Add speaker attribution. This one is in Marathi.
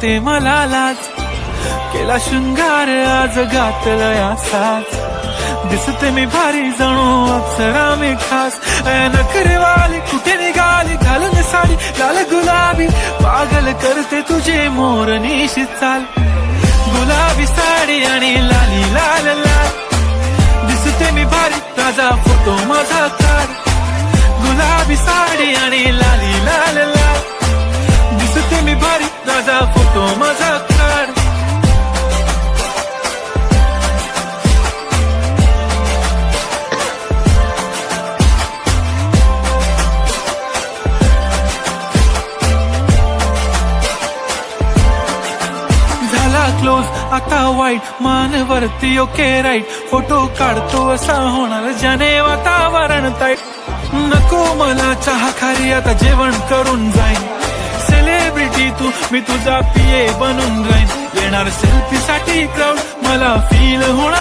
Speaker 1: ते मला लाज केला शृंगार आज घातलंय असाच दिसते मी भारी जणू अप्सरा मी खास नखरेवाली कुठे निघाली घालून साडी लाल गुलाबी पागल करते तुझे मोरनीशी चाल गुलाबी साडी आणि लाली लाल लाल दिसते मी भारी ताजा फोटो माझा काढ गुलाबी साडी आणि लाली लाल लाल दिसते मी भारी ताजा फोटो माझा काढ क्लोज आता वाईट मानवरती ओके राईट फोटो काढतो असा होणार ज्याने वातावरण ताईट नको मला चहा खारी आता जेवण करून जाईन सेलिब्रिटी तू मी तुझा पिये बनून जाईन येणार सेल्फी साठी क्राऊड मला फील होणार